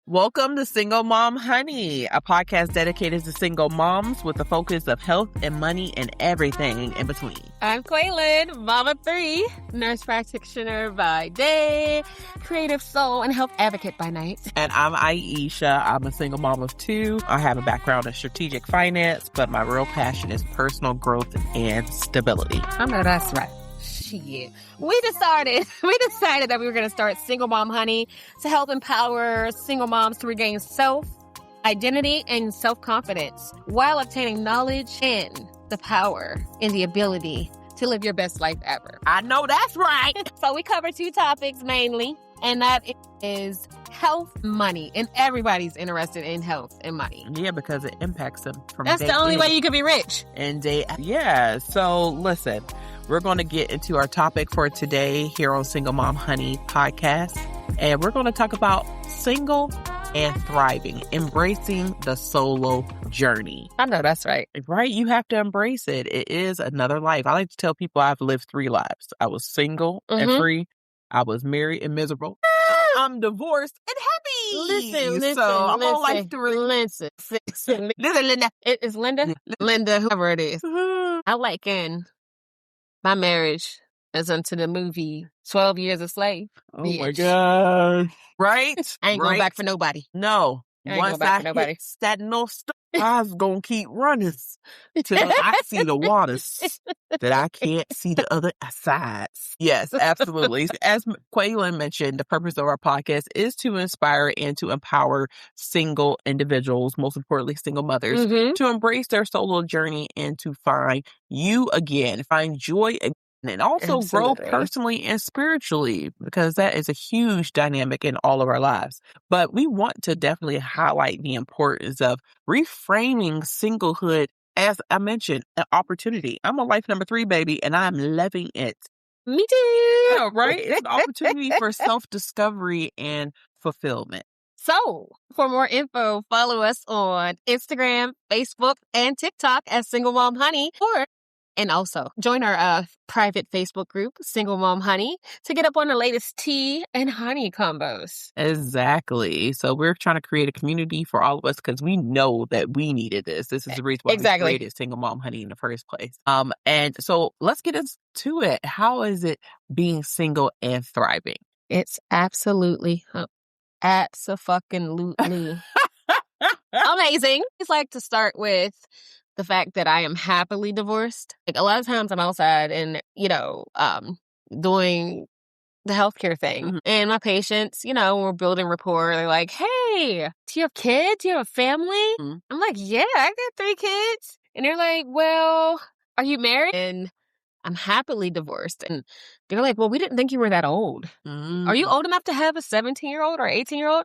Welcome to Single Mom Honey, a podcast dedicated to single moms with the focus of health and money and everything in between. I'm Quaylin, mama 3, nurse practitioner by day, creative soul, and health advocate by night. And I'm Aisha. I'm a single mom of 2. I have a background in strategic finance, but my real passion is personal growth and stability. I know that's right. Shit. We decided that we were going to start Single Mom Honey to help empower single moms to regain self-identity and self-confidence while obtaining knowledge and the power and the ability to live your best life ever. I know that's right. So we cover 2 topics mainly, and that is health, money, and everybody's interested in health and money. Yeah, because it impacts them from That's the only way you could be rich. Yeah. So listen, we're going to get into our topic for today here on Single Mom Honey podcast. And we're going to talk about single and thriving, embracing the solo journey. I know that's right. Right? You have to embrace it. It is another life. I like to tell people I've lived 3 lives. I was single and free. I was married and miserable. I'm divorced and happy. Listen. So I'm on life 3. Listen, Linda. It is Linda? Linda, whoever it is. I liken my marriage as unto the movie 12 Years a Slave. Oh my God. Right? I ain't going back for nobody. No. Once I hit that North Star, I was going to keep running till I see the waters that I can't see the other sides. Yes, absolutely. As Quaylin mentioned, the purpose of our podcast is to inspire and to empower single individuals, most importantly, single mothers, to embrace their solo journey and to find you again, find joy again. And also grow personally and spiritually, because that is a huge dynamic in all of our lives. But we want to definitely highlight the importance of reframing singlehood, as I mentioned, an opportunity. I'm on life number 3, baby, and I'm loving it. Me too. Yeah, right? It's an opportunity for self-discovery and fulfillment. So, for more info, follow us on Instagram, Facebook, and TikTok as Single Mom Honey, and also join our private Facebook group, Single Mom Honey, to get up on the latest tea and honey combos. Exactly. So we're trying to create a community for all of us because we know that we needed this. This is the reason why we created Single Mom Honey in the first place. And so let's get into it. How is it being single and thriving? It's absolutely amazing. It's like to start with the fact that I am happily divorced. Like a lot of times I'm outside and, doing the healthcare thing. And my patients, we're building rapport. They're like, hey, do you have kids? Do you have a family? I'm like, yeah, I got 3 kids. And they're like, well, are you married? And I'm happily divorced. And they're like, well, we didn't think you were that old. Are you old enough to have a 17-year-old or 18-year-old?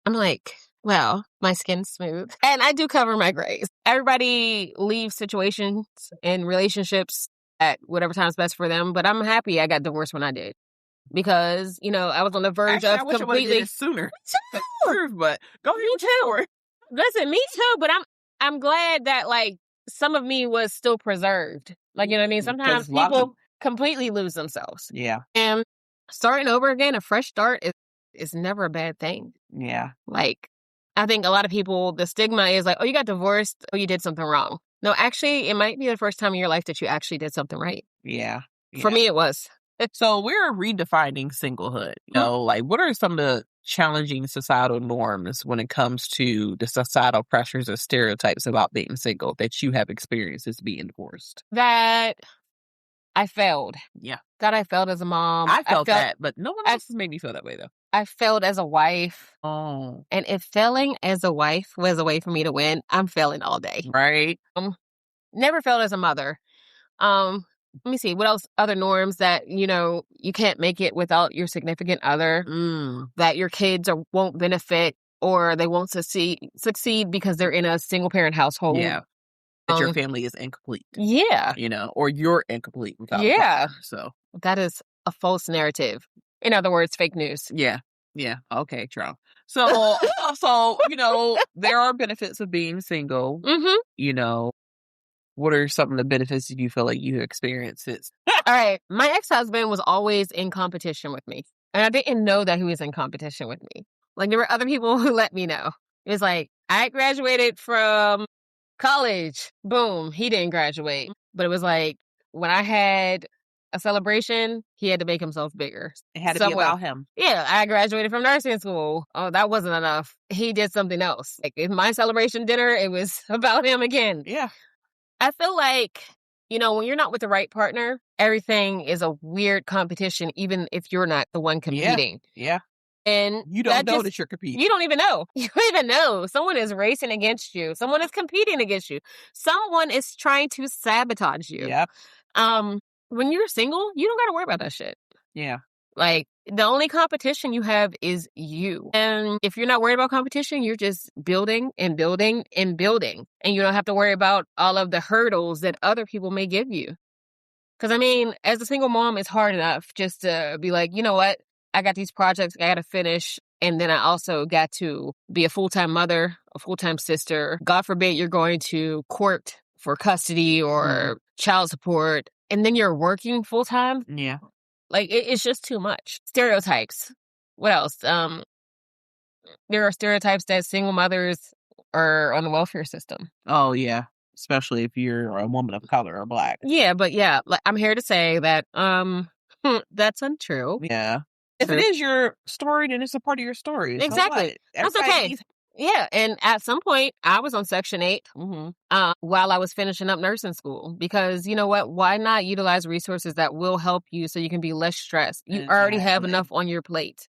I'm like, well, my skin's smooth. And I do cover my grays. Everybody leaves situations and relationships at whatever time's best for them. But I'm happy I got divorced when I did. Because, I was on the verge of completely... I wish I did it sooner. But go ahead. Me too. Listen, me too. But I'm glad that, some of me was still preserved. You know what I mean? Sometimes people completely lose themselves. Yeah. And starting over again, a fresh start is never a bad thing. Yeah. I think a lot of people, the stigma is like, oh, you got divorced. Oh, you did something wrong. No, actually, it might be the first time in your life that you actually did something right. Yeah. For me, it was. So we're redefining singlehood. What are some of the challenging societal norms when it comes to the societal pressures or stereotypes about being single that you have experienced as being divorced? That I failed. Yeah. That I failed as a mom. I felt that, but no one else has made me feel that way, though. I failed as a wife. Oh. And if failing as a wife was a way for me to win, I'm failing all day. Right. Never failed as a mother. Let me see. What else? Other norms that, you can't make it without your significant other, that your kids won't benefit or they won't succeed because they're in a single parent household. Yeah. That your family is incomplete. Yeah. Or you're incomplete without a partner, so. That is a false narrative. In other words, fake news. Yeah. Yeah. Okay, Trump. So, there are benefits of being single. What are some of the benefits that you feel like you experience? All right. My ex-husband was always in competition with me. And I didn't know that he was in competition with me. Like, there were other people who let me know. It was like, I graduated from college. Boom. He didn't graduate. But it was like, when I had a celebration, he had to make himself bigger. It had to be about him. Yeah, I graduated from nursing school. Oh, that wasn't enough. He did something else. Like, in my celebration dinner, it was about him again. Yeah. I feel like, when you're not with the right partner, everything is a weird competition, even if you're not the one competing. Yeah. And you don't know that you're competing. You don't even know. You don't even know. Someone is racing against you. Someone is competing against you. Someone is trying to sabotage you. Yep. When you're single, you don't got to worry about that shit. Yeah. Like, the only competition you have is you. And if you're not worried about competition, you're just building and building and building. And you don't have to worry about all of the hurdles that other people may give you. Because, as a single mom, it's hard enough just to be like, you know what? I got these projects I got to finish. And then I also got to be a full-time mother, a full-time sister. God forbid you're going to court for custody or child support. And then you're working full-time. Yeah. Like, it's just too much. Stereotypes. What else? There are stereotypes that single mothers are on the welfare system. Oh, yeah. Especially if you're a woman of color or Black. Yeah, but yeah, I'm here to say that that's untrue. Yeah. If it is your story, then it's a part of your story. Exactly. That's okay. Yeah, and at some point, I was on Section 8 while I was finishing up nursing school. Because, you know what? Why not utilize resources that will help you so you can be less stressed? You already have enough on your plate.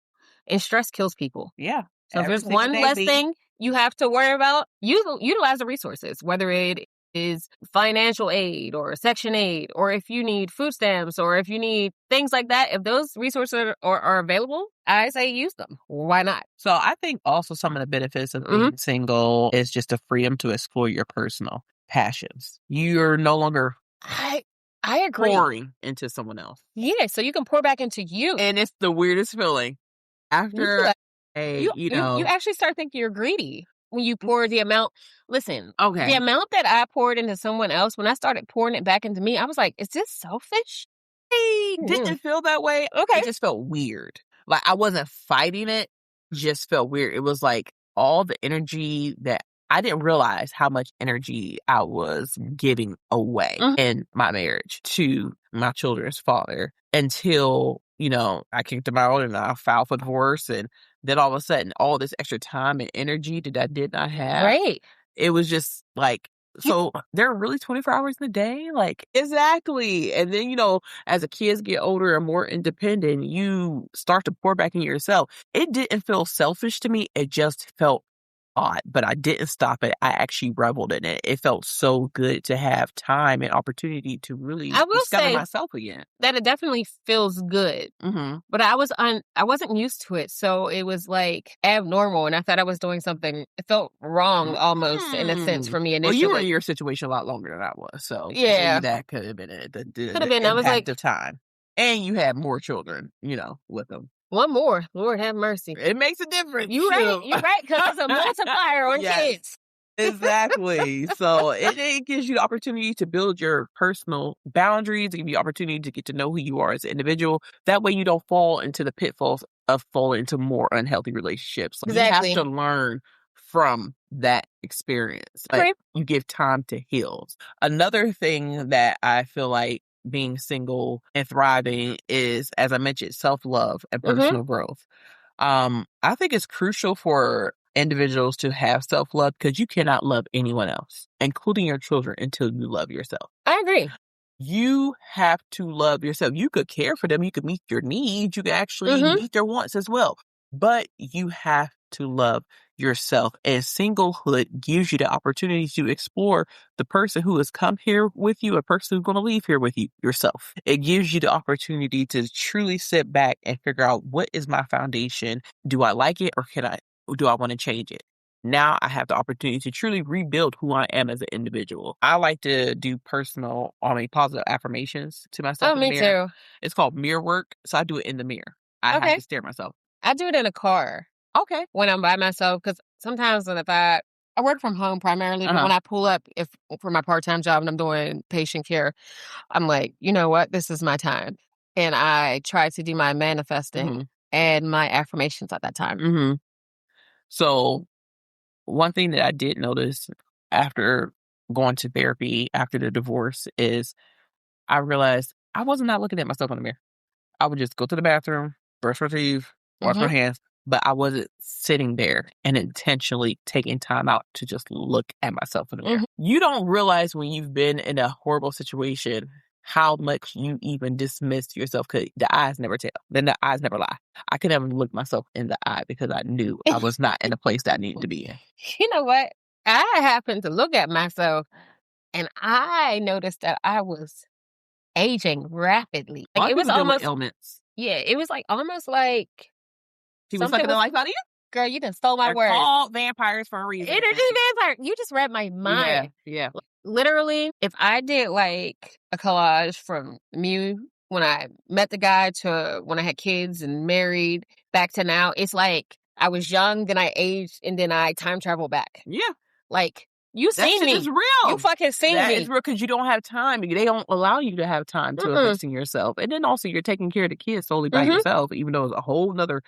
And stress kills people. Yeah. So if there's one less thing you have to worry about, utilize the resources, whether it is financial aid or Section 8, or if you need food stamps, or if you need things like that. If those resources are available, I say use them. Why not? So I think also some of the benefits of being single is just the freedom to explore your personal passions. You're no longer I agree. pouring into someone else. Yeah, so you can pour back into you. And it's the weirdest feeling. After you actually start thinking you're greedy when you pour the amount. Listen, the amount that I poured into someone else, when I started pouring it back into me, I was like, is this selfish? It didn't feel that way. Okay. It just felt weird. Like, I wasn't fighting it. Just felt weird. It was like all the energy that I didn't realize how much energy I was giving away in my marriage to my children's father until, I kicked him out and I filed for divorce. And then all of a sudden, all this extra time and energy that I did not have. Right. It was just like, so there are really 24 hours in a day? Like, exactly. And then, as the kids get older and more independent, you start to pour back into yourself. It didn't feel selfish to me. It just felt odd, but I didn't stop it. I actually reveled in it. It felt so good to have time and opportunity to really discover myself again. That it definitely feels good. But I wasn't used to it, so it was like abnormal, and I thought I was doing something. It felt wrong almost in a sense for me initially. Well, you were in your situation a lot longer than I was, so yeah, maybe that could have been it. Could have been. I was like, of time, and you had more children, with them. One more. Lord have mercy. It makes a difference. You're right, because it's a multiplier on kids. Exactly. So it gives you the opportunity to build your personal boundaries, to give you the opportunity to get to know who you are as an individual. That way you don't fall into the pitfalls of falling into more unhealthy relationships. Exactly. You have to learn from that experience. Like, you give time to heal. Another thing that I feel like being single and thriving is, as I mentioned, self-love and personal growth. I think it's crucial for individuals to have self-love because you cannot love anyone else, including your children, until you love yourself. I agree. You have to love yourself. You could care for them. You could meet their needs. You can actually meet their wants as well. But you have to love yourself. And singlehood gives you the opportunity to explore the person who has come here with you, a person who's going to leave here with you, yourself. It gives you the opportunity to truly sit back and figure out, what is my foundation? Do I like it, or do I want to change it? Now I have the opportunity to truly rebuild who I am as an individual. I like to do positive affirmations to myself. Oh, me too. It's called mirror work. So I do it in the mirror. I have to stare at myself. I do it in a car. Okay. When I'm by myself, because sometimes if I work from home primarily, but when I pull up for my part-time job and I'm doing patient care, I'm like, you know what? This is my time. And I try to do my manifesting and my affirmations at that time. So one thing that I did notice after going to therapy after the divorce is I realized I was not looking at myself in the mirror. I would just go to the bathroom, brush my teeth, wash my hands, but I wasn't sitting there and intentionally taking time out to just look at myself in the mirror. You don't realize when you've been in a horrible situation how much you even dismiss yourself because the eyes never tell. Then the eyes never lie. I could never look myself in the eye because I knew I was not in a place that I needed to be in. You know what? I happened to look at myself and I noticed that I was aging rapidly. Like it was almost ailments. Yeah, it was like almost like he was sucking the life out of you. Girl, you done stole my words. Called vampires for a reason. Energy vampire. You just read my mind. Yeah. Literally, if I did like a collage from me when I met the guy to when I had kids and married back to now, it's like I was young, then I aged, and then I time travel back. Yeah. Like, you seen me. It's real. You fucking seen me. It's real because you don't have time. They don't allow you to have time to invest in yourself. And then also you're taking care of the kids solely by yourself, even though it's a whole nother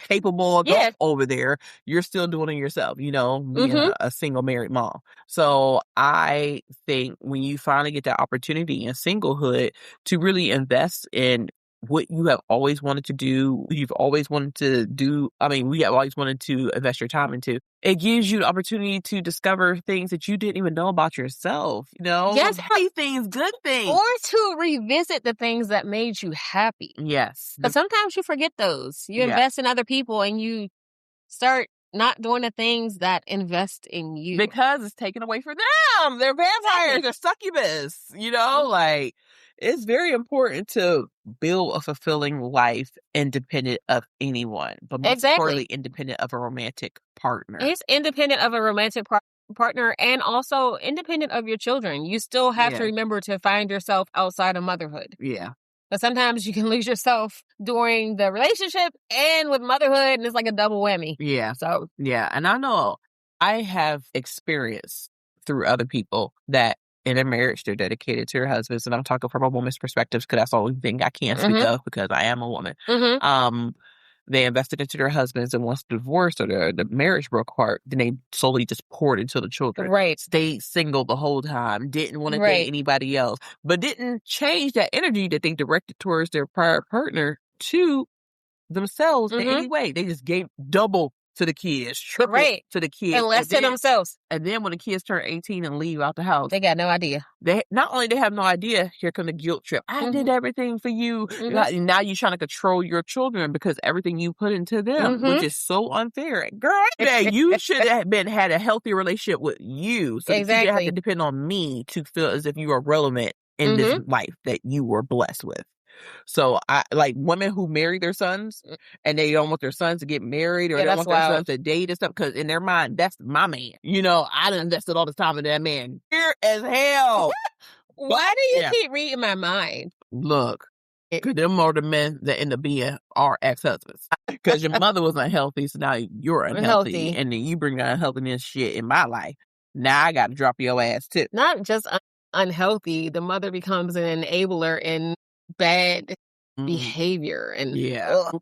capable adult over there. You're still doing it yourself, being a single married mom. So I think when you finally get that opportunity in singlehood to really invest in what you have always wanted to do, you've always wanted to do, we have always wanted to invest your time into, it gives you the opportunity to discover things that you didn't even know about yourself, Yes. Happy things, good things. Or to revisit the things that made you happy. Yes. Because sometimes you forget those. You invest in other people and you start not doing the things that invest in you. Because it's taken away from them. They're vampires. They're succubus. Like, it's very important to build a fulfilling life independent of anyone. But most importantly, independent of a romantic partner. It's independent of a romantic partner and also independent of your children. You still have to remember to find yourself outside of motherhood. Yeah. But sometimes you can lose yourself during the relationship and with motherhood, and it's like a double whammy. Yeah. So, yeah. And I know I have experienced through other people that in a marriage, they're dedicated to their husbands. And I'm talking from a woman's perspective because that's the only thing I can speak of because I am a woman. They invested into their husbands, and once the divorce or the marriage broke apart, then they solely just poured into the children. Right. Stayed single the whole time, didn't want to date anybody else, but didn't change that energy that they directed towards their prior partner to themselves in any way. They just gave double to the kids, triple to the kids. And less to themselves. And then when the kids turn 18 and leave out the house, they got no idea. They not only they have no idea, here come the guilt trip. I did everything for you. Now you're trying to control your children because everything you put into them, which is so unfair. Girl, you should have had a healthy relationship with you. So you didn't have to depend on me to feel as if you are relevant in this life that you were blessed with. So I like women who marry their sons and they don't want their sons to get married or they don't want their sons to date and stuff because in their mind, that's my man. I done invested all this time in that man. Clear as hell. Why do you keep reading my mind? Look, because them are the men that end up being our ex-husbands. Because your mother was unhealthy, so now you're unhealthy. And then you bring that unhealthiness shit in my life. Now I got to drop your ass too. Not just unhealthy, the mother becomes an enabler in bad behavior and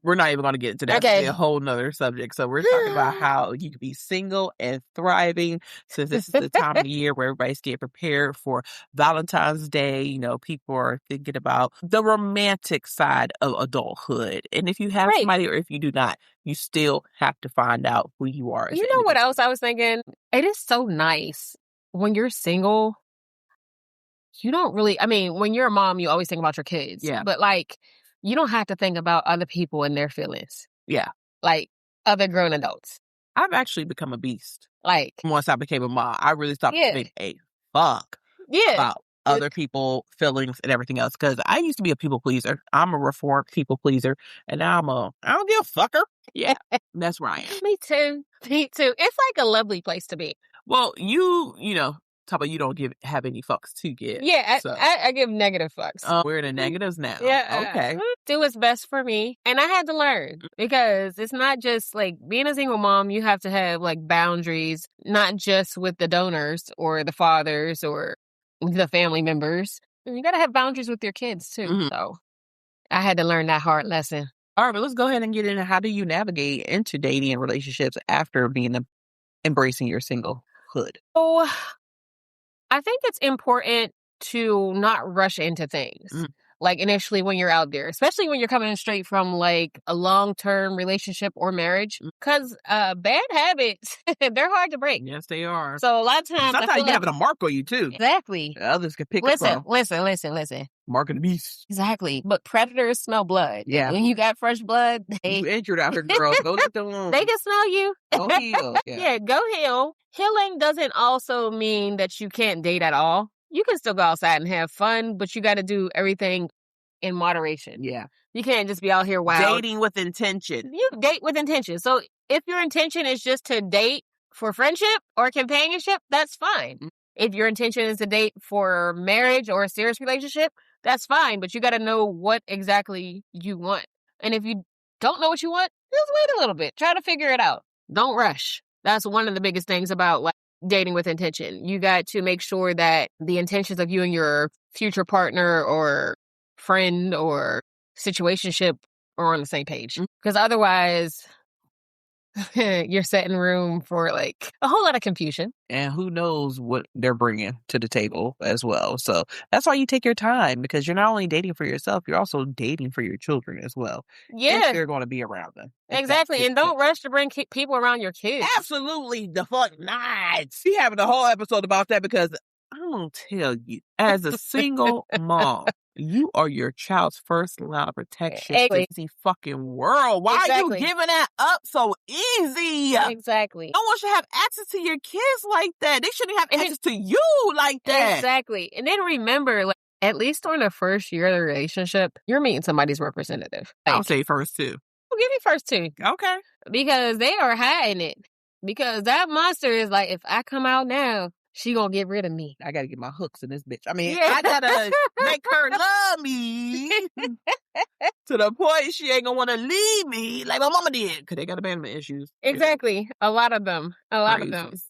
we're not even going to get into that. It's a whole nother subject. So we're talking about how you can be single and thriving since this is the time of the year where everybody's getting prepared for Valentine's Day. People are thinking about the romantic side of adulthood, and if you have somebody or if you do not, you still have to find out who you are. You know what else I was thinking? It is so nice when you're single. You don't really, when you're a mom, you always think about your kids. Yeah. But, you don't have to think about other people and their feelings. Yeah. Like, other grown adults. I've actually become a beast. Once I became a mom, I really stopped giving a fuck about other people's feelings and everything else. Because I used to be a people pleaser. I'm a reformed people pleaser. And now I don't give a fucker. Yeah. That's where I am. Me too. It's like a lovely place to be. Well, talk about you don't have any fucks to give. Yeah, I give negative fucks. We're in the negatives now. Yeah. Okay. Do what's best for me. And I had to learn because it's not just being a single mom, you have to have boundaries, not just with the donors or the fathers or the family members. You got to have boundaries with your kids too. So I had to learn that hard lesson. All right, but let's go ahead and get into how do you navigate into dating and relationships after embracing your singlehood? So I think it's important to not rush into things. Like initially when you're out there, especially when you're coming in straight from like a long-term relationship or marriage, because bad habits, they're hard to break. Yes, they are. So a lot of times, sometimes you have a mark on you too. Exactly. Others can pick it from. Listen. Mark of the beast. Exactly. But predators smell blood. Yeah. When you got fresh blood, you injured out here, girl. Go let them alone. They can smell you. Go heal. Yeah, go heal. Healing doesn't also mean that you can't date at all. You can still go outside and have fun, but you got to do everything in moderation. Yeah. You can't just be out here wild. Dating with intention. You date with intention. So if your intention is just to date for friendship or companionship, that's fine. If your intention is to date for marriage or a serious relationship, that's fine. But you got to know what exactly you want. And if you don't know what you want, just wait a little bit. Try to figure it out. Don't rush. That's one of the biggest things about like dating with intention. You got to make sure that the intentions of you and your future partner or friend or situationship are on the same page. Because otherwise, you're setting room for like a whole lot of confusion. And who knows what they're bringing to the table as well. So that's why you take your time, because you're not only dating for yourself, you're also dating for your children as well. Yeah. If you're going to be around them. Exactly. And don't rush to bring people around your kids. Absolutely the fuck not. She having a whole episode about that, because I'm going to tell you, as a single mom, you are your child's first line of protection in the fucking world. Why are you giving that up so easy? Exactly. No one should have access to your kids like that. They shouldn't have access to you like that. Exactly. And then remember, like, at least during the first year of the relationship, you're meeting somebody's representative. Like, I'll say first two. Well, give me first two. Okay. Because they are hiding it. Because that monster is like, if I come out now, she gonna get rid of me. I gotta get my hooks in this bitch. I mean, I gotta make her love me to the point she ain't gonna want to leave me like my mama did, because they got abandonment issues. Exactly. A lot of them.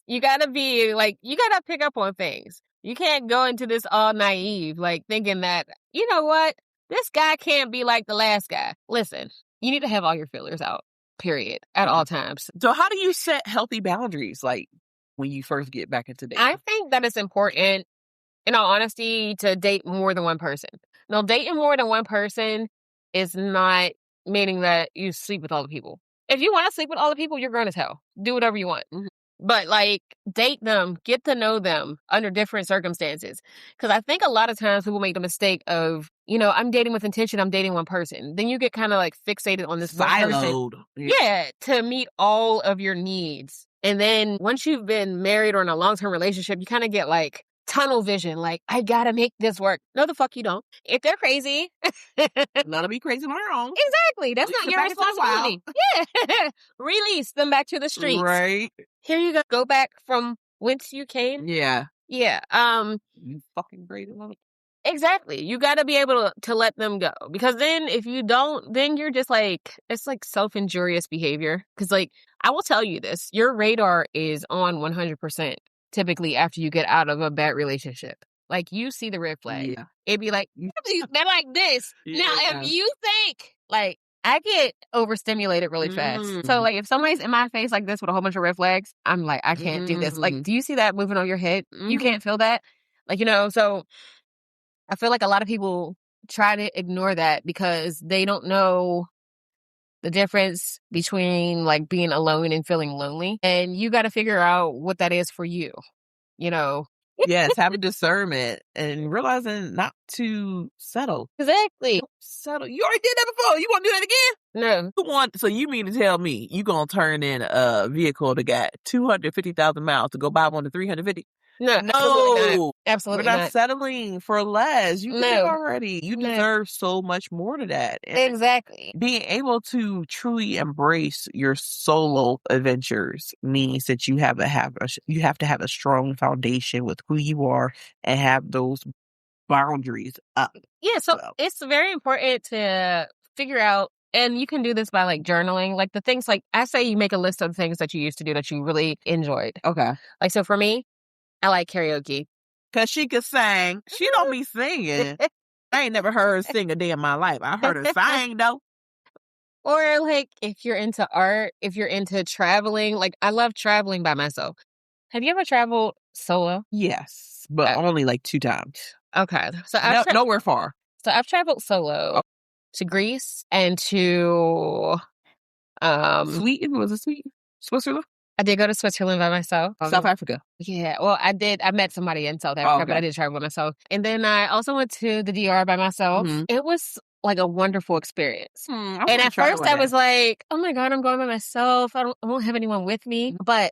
You gotta be like, you gotta pick up on things. You can't go into this all naive, like thinking that, you know what, this guy can't be like the last guy. Listen, you need to have all your feelers out, period, at all times. So how do you set healthy boundaries, like, when you first get back into dating? I think that it's important, in all honesty, to date more than one person. Now, dating more than one person is not meaning that you sleep with all the people. If you want to sleep with all the people, you're grown as hell. Do whatever you want. But, like, date them, get to know them under different circumstances. Because I think a lot of times people make the mistake of, you know, I'm dating with intention, I'm dating one person. Then you get kind of, like, fixated on this one person. Yeah, to meet all of your needs. And then once you've been married or in a long-term relationship, you kind of get like tunnel vision. Like, I gotta make this work. No, the fuck you don't. If they're crazy. Let them be crazy on their own. Exactly. That's not your responsibility. Yeah. Release them back to the streets. Right. Here you go. Go back from whence you came. Yeah. Yeah. You fucking crazy mother. Exactly. You got to be able to let them go. Because then if you don't, then you're just like, it's like self-injurious behavior. Because like, I will tell you this, your radar is on 100% typically after you get out of a bad relationship. Like, you see the red flag. Yeah. It'd be like, they're like this. Yeah. Now, if you think, like, I get overstimulated really fast. So, like, if somebody's in my face like this with a whole bunch of red flags, I'm like, I can't do this. Like, do you see that moving on your head? You can't feel that? Like, you know, so I feel like a lot of people try to ignore that because they don't know the difference between like being alone and feeling lonely. And you got to figure out what that is for you, you know? Yes, having discernment and realizing not to settle. Exactly. Don't settle. You already did that before. You want to do that again? No. So you mean to tell me you going to turn in a vehicle that got 250,000 miles to go buy one to 350? No. Absolutely not. We're not settling for less. You did it already. You deserve so much more to that. And exactly. Being able to truly embrace your solo adventures means that you have to have a strong foundation with who you are and have those boundaries up. Yeah, so it's very important to figure out, and you can do this by like journaling, like the things, like I say you make a list of things that you used to do that you really enjoyed. Okay. Like, so for me, I like karaoke. Because she could sing. She don't be singing. I ain't never heard her sing a day in my life. I heard her sing, though. Or like if you're into art, if you're into traveling, like I love traveling by myself. Have you ever traveled solo? Yes, but only like 2 times. Okay. So nowhere far. So I've traveled solo to Greece and to Sweden. Was it Sweden? Switzerland? I did go to Switzerland by myself. South Africa. Yeah. Well, I did. I met somebody in South Africa, but I did travel by myself. And then I also went to the DR by myself. Mm-hmm. It was like a wonderful experience. And at first I was like, oh my God, I'm going by myself. I won't have anyone with me. But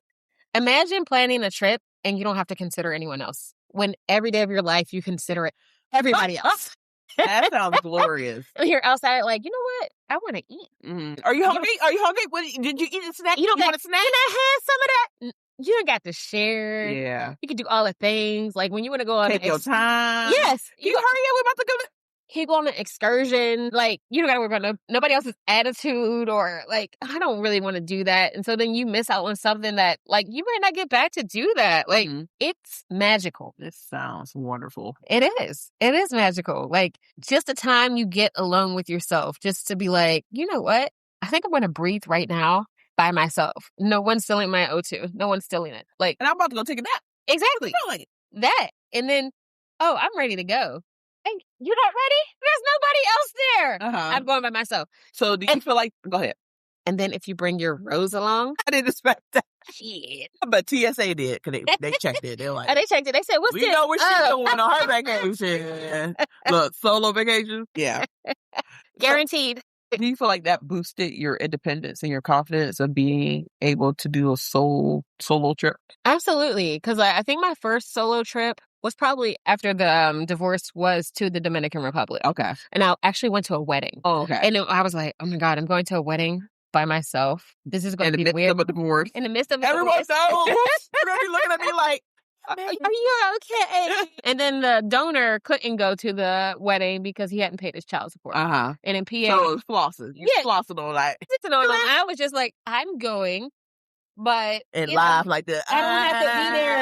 imagine planning a trip and you don't have to consider anyone else. When every day of your life you consider everybody else. That sounds glorious. You're outside like, you know what? I want to eat. Mm. Are you hungry? Are you hungry? Did you eat a snack? You want a snack? Can I have some of that? You don't got to share. Yeah. You can do all the things. Like when you want to go on take your time. Yes. You hurry up. We're about to go. He go on an excursion. Like, you don't got to worry about nobody else's attitude or like, I don't really want to do that. And so then you miss out on something that like, you might not get back to do that. Like, it's magical. This sounds wonderful. It is. It is magical. Like, just the time you get alone with yourself just to be like, you know what? I think I'm going to breathe right now by myself. No one's stealing my O2. No one's stealing it. Like, and I'm about to go take a nap. Exactly. Like that. And then, I'm ready to go. And you're not ready? There's nobody else there. I'm going by myself. So do you feel like, go ahead. And then if you bring your rose along. I didn't expect that. Shit. But TSA did, because they checked it. They're like, they checked it. They said, what's this? We know what she's doing on her vacation. Look, solo vacation. Yeah. Guaranteed. Do you feel like that boosted your independence and your confidence of being able to do a solo trip? Absolutely. Because I think my first solo trip was probably after the divorce was to the Dominican Republic. Okay. And I actually went to a wedding. Oh, okay. And I was like, oh my God, I'm going to a wedding by myself. This is going to be weird. In the midst of a divorce. In the midst of a divorce. Everyone knows. They're going to be looking at me like, are you okay? And then the donor couldn't go to the wedding because he hadn't paid his child support. And in PA. So it was flossing. Flossing on like. I was just like, I'm going. But and live like that. I don't have to be there.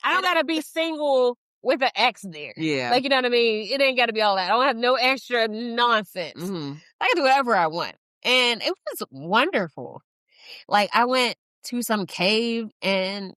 I don't gotta be single with an ex there. Yeah. Like, you know what I mean? It ain't gotta be all that. I don't have no extra nonsense. Mm-hmm. I can do whatever I want. And it was wonderful. Like, I went to some cave and,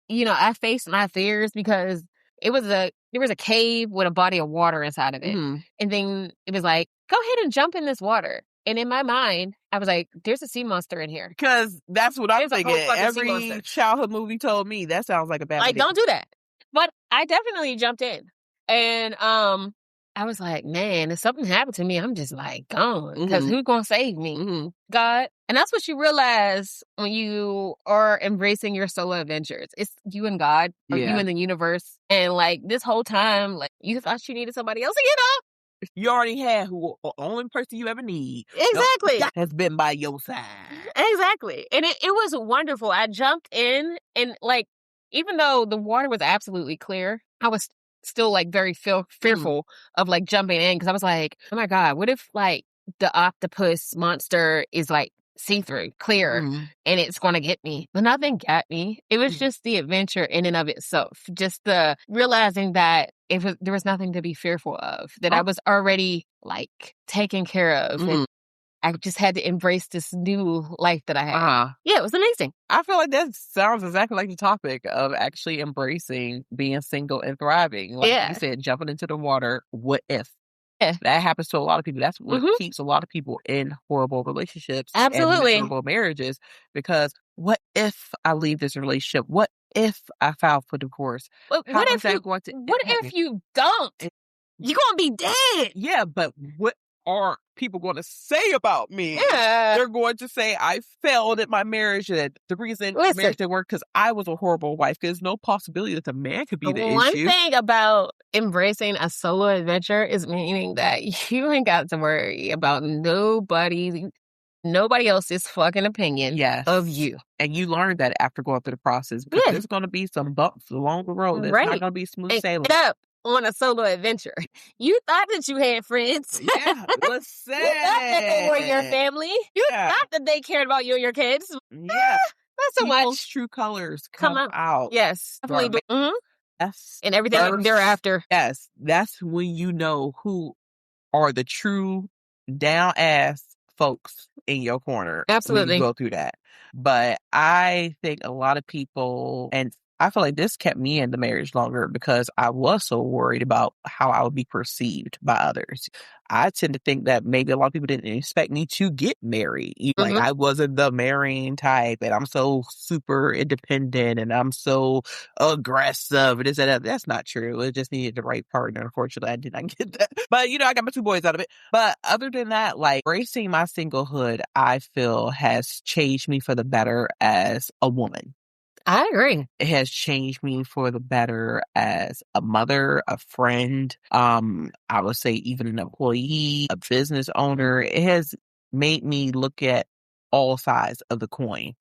I faced my fears because there was a cave with a body of water inside of it. Mm-hmm. And then it was like, go ahead and jump in this water. And in my mind, I was like, there's a sea monster in here. Because that's what I was thinking. Every childhood movie told me that sounds like a bad idea. Don't do that. But I definitely jumped in. And I was like, man, if something happened to me, I'm just like gone. Because who's going to save me? Mm-hmm. God. And that's what you realize when you are embracing your solo adventures. It's you and God, or you and the universe. And like this whole time, like you thought you needed somebody else, You already had the only person you ever need. Exactly. Has been by your side. Exactly. And it was wonderful. I jumped in and like, even though the water was absolutely clear, I was still like very fearful of like jumping in because I was like, oh my God, what if like the octopus monster is like see-through, clear, and it's going to get me? But nothing got me. It was just the adventure in and of itself. Just the realizing that there was nothing to be fearful of, that I was already like taken care of. And I just had to embrace this new life that I had. Yeah, it was amazing. I feel like that sounds exactly like the topic of actually embracing being single and thriving. Like you said, jumping into the water, what if? That happens to a lot of people. That's what keeps a lot of people in horrible relationships. Absolutely. And miserable marriages. Because what if I leave this relationship? What if I file for divorce? What if you don't? You're going to be dead. Yeah, but what are people going to say about me? Yeah. They're going to say I failed at my marriage, and the reason marriage didn't work because I was a horrible wife. There's no possibility that the man could be the issue. One thing about embracing a solo adventure is meaning that you ain't got to worry about nobody else's fucking opinion of you. And you learn that after going through the process. Because there's going to be some bumps along the road. It's not going to be smooth sailing. On a solo adventure. You thought that you had friends. Yeah, let's say. You thought that they were your family. You thought that they cared about you and your kids. Yeah. Not so People's much. true colors come out. Yes. Definitely. Yes. And everything thereafter. Yes. That's when you know who are the true down-ass folks in your corner. Absolutely. When you go through that. But I think a lot of people, and I feel like this kept me in the marriage longer because I was so worried about how I would be perceived by others. I tend to think that maybe a lot of people didn't expect me to get married. Like I wasn't the marrying type, and I'm so super independent, and I'm so aggressive, and this and that. That's not true. It just needed the right partner. Unfortunately, I did not get that. But I got my 2 boys out of it. But other than that, like embracing my singlehood, I feel has changed me for the better as a woman. I agree. It has changed me for the better as a mother, a friend, I would say even an employee, a business owner. It has made me look at all sides of the coin,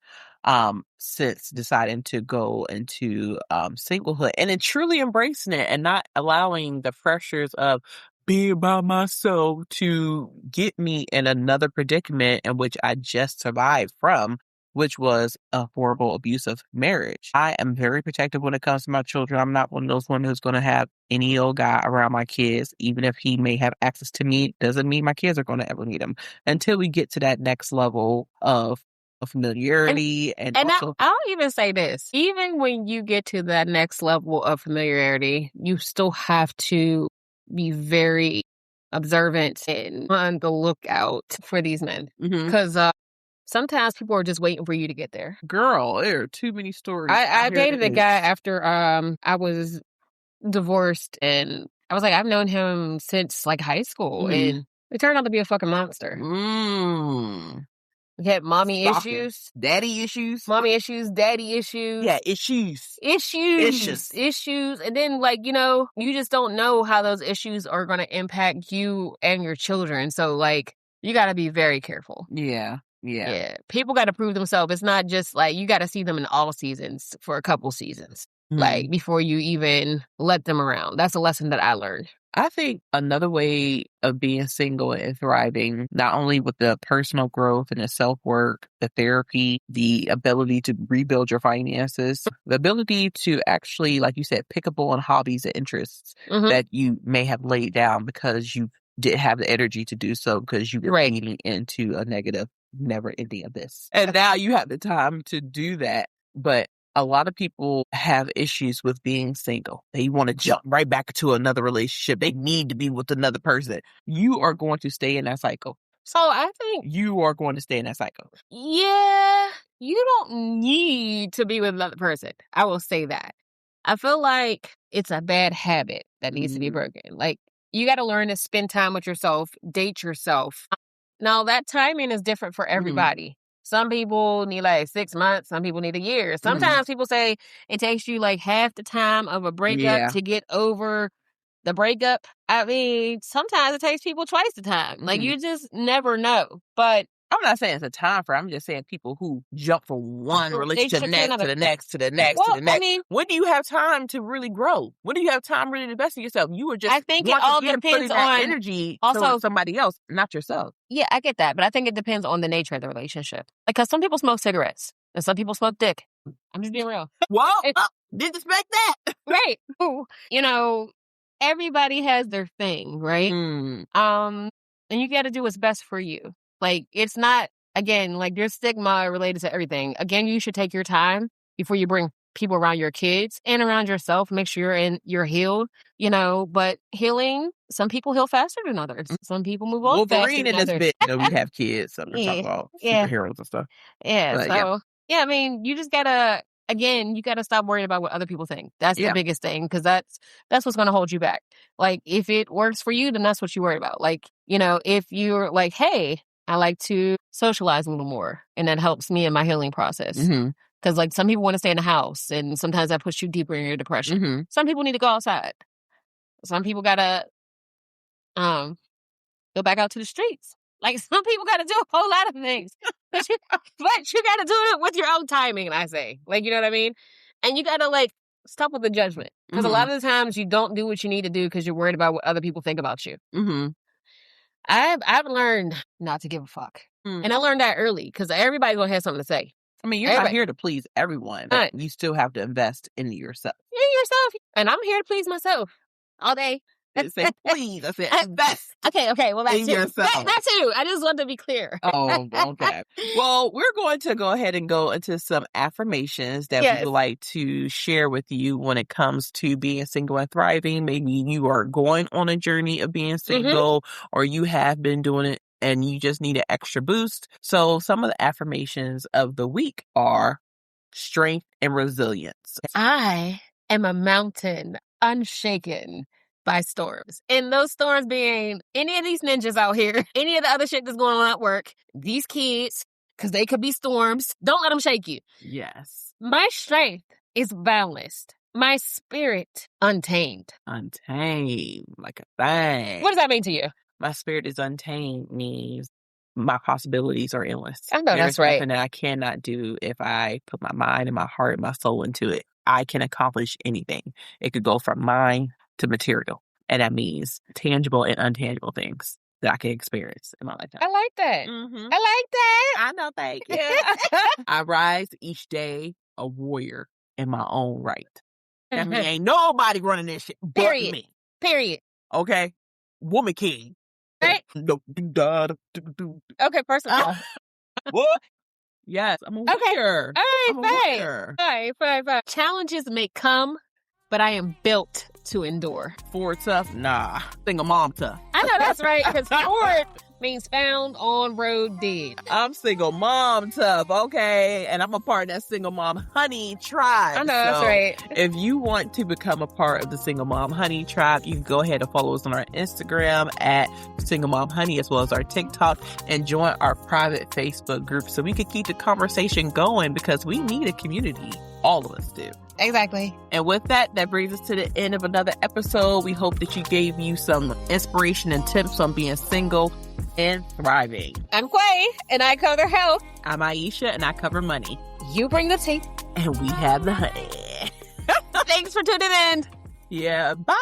since deciding to go into, singlehood and then truly embracing it and not allowing the pressures of being by myself to get me in another predicament in which I just survived from, which was a horrible, abusive marriage. I am very protective when it comes to my children. I'm not one of those women who's going to have any old guy around my kids. Even if he may have access to me, doesn't mean my kids are going to ever meet him until we get to that next level of familiarity. And also, I'll even say this. Even when you get to that next level of familiarity, you still have to be very observant and on the lookout for these men. Because sometimes people are just waiting for you to get there. Girl, there are too many stories. I dated a guy after I was divorced, and I was like, I've known him since like high school, and it turned out to be a fucking monster. He had mommy issues. Daddy issues. Mommy issues, daddy issues. Yeah, issues. And then, like, you just don't know how those issues are going to impact you and your children. So, like, you got to be very careful. Yeah. People got to prove themselves. It's not just like you got to see them in all seasons for a couple seasons, like before you even let them around. That's a lesson that I learned. I think another way of being single and thriving, not only with the personal growth and the self-work, the therapy, the ability to rebuild your finances, the ability to actually, like you said, pick up on hobbies and interests that you may have laid down because you didn't have the energy to do so because you were feeding into a negative, never-ending abyss. And now you have the time to do that. But a lot of people have issues with being single. They want to jump right back to another relationship. They need to be with another person. You are going to stay in that cycle. So I think you are going to stay in that cycle. Yeah, you don't need to be with another person. I will say that. I feel like it's a bad habit that needs to be broken. Like, you got to learn to spend time with yourself, date yourself. Now, that timing is different for everybody. Some people need like 6 months. Some people need a year. Sometimes people say it takes you like half the time of a breakup to get over the breakup. I mean, sometimes it takes people twice the time. Like, you just never know. But I'm not saying it's a time frame. I'm just saying people who jump from one relationship to the next, to the next, to the next, to the next. I mean, when do you have time to really grow? When do you have time really to invest in yourself? You were just, I think it all depends on energy also somebody else, not yourself. Yeah, I get that, but I think it depends on the nature of the relationship. Like, because some people smoke cigarettes and some people smoke dick. I'm just being real. Well, didn't expect that. Right. Everybody has their thing, right? And you got to do what's best for you. Like, it's not, again, like, there's stigma related to everything. Again, you should take your time before you bring people around your kids and around yourself. Make sure you're healed, but healing, some people heal faster than others. Some people move on faster than others. Wolverine in this bit, we have kids, so we're talking about superheroes and stuff. Yeah, but, I mean, you just gotta, again, you gotta stop worrying about what other people think. That's the biggest thing, because that's what's gonna hold you back. Like, if it works for you, then that's what you worry about. Like, if you're like, hey, I like to socialize a little more, and that helps me in my healing process. Because, like, some people want to stay in the house, and sometimes that puts you deeper in your depression. Some people need to go outside. Some people gotta go back out to the streets. Like, some people gotta do a whole lot of things. But you gotta do it with your own timing, I say. Like, you know what I mean? And you gotta, like, stop with the judgment. Because a lot of the times you don't do what you need to do because you're worried about what other people think about you. I've learned not to give a fuck. And I learned that early, because everybody's going to have something to say. I mean, you're not here to please everyone. But you still have to invest in yourself. In yourself. And I'm here to please myself all day. didn't say please. I said invest. Okay. Well, that in too. yourself. That too. I just want to be clear. Oh, okay. Well, we're going to go ahead and go into some affirmations that we would like to share with you when it comes to being single and thriving. Maybe you are going on a journey of being single, or you have been doing it and you just need an extra boost. So some of the affirmations of the week are strength and resilience. I am a mountain unshaken by storms. And those storms being any of these ninjas out here, any of the other shit that's going on at work, these kids, because they could be storms. Don't let them shake you. Yes. My strength is balanced. My spirit untamed. Untamed, like a thing. What does that mean to you? My spirit is untamed means my possibilities are endless. I know that's right. There's nothing that I cannot do if I put my mind and my heart and my soul into it. I can accomplish anything. It could go from mind to material. And that means tangible and untangible things that I can experience in my lifetime. I like that. Mm-hmm. I like that. I know, thank you. I rise each day a warrior in my own right. That means ain't nobody running this shit but me. Period. Okay? Woman king. Right? Okay, first of all. What? Yes, I'm a warrior. All right, fine. Challenges may come, but I am built to endure. Ford tough? Nah. Single mom tough. I know that's right, because Ford means found on road dead. I'm single mom tough, okay? And I'm a part of that single mom honey tribe. I know that's right. If you want to become a part of the single mom honey tribe, you can go ahead and follow us on our Instagram at single mom honey, as well as our TikTok, and join our private Facebook group so we can keep the conversation going, because we need a community. All of us do. Exactly. And with that brings us to the end of another episode. We hope that you gave you some inspiration and tips on being single and thriving. I'm Quay, and I cover health. I'm Aisha, and I cover money. You bring the tea. And we have the honey. Thanks for tuning in. Yeah, bye.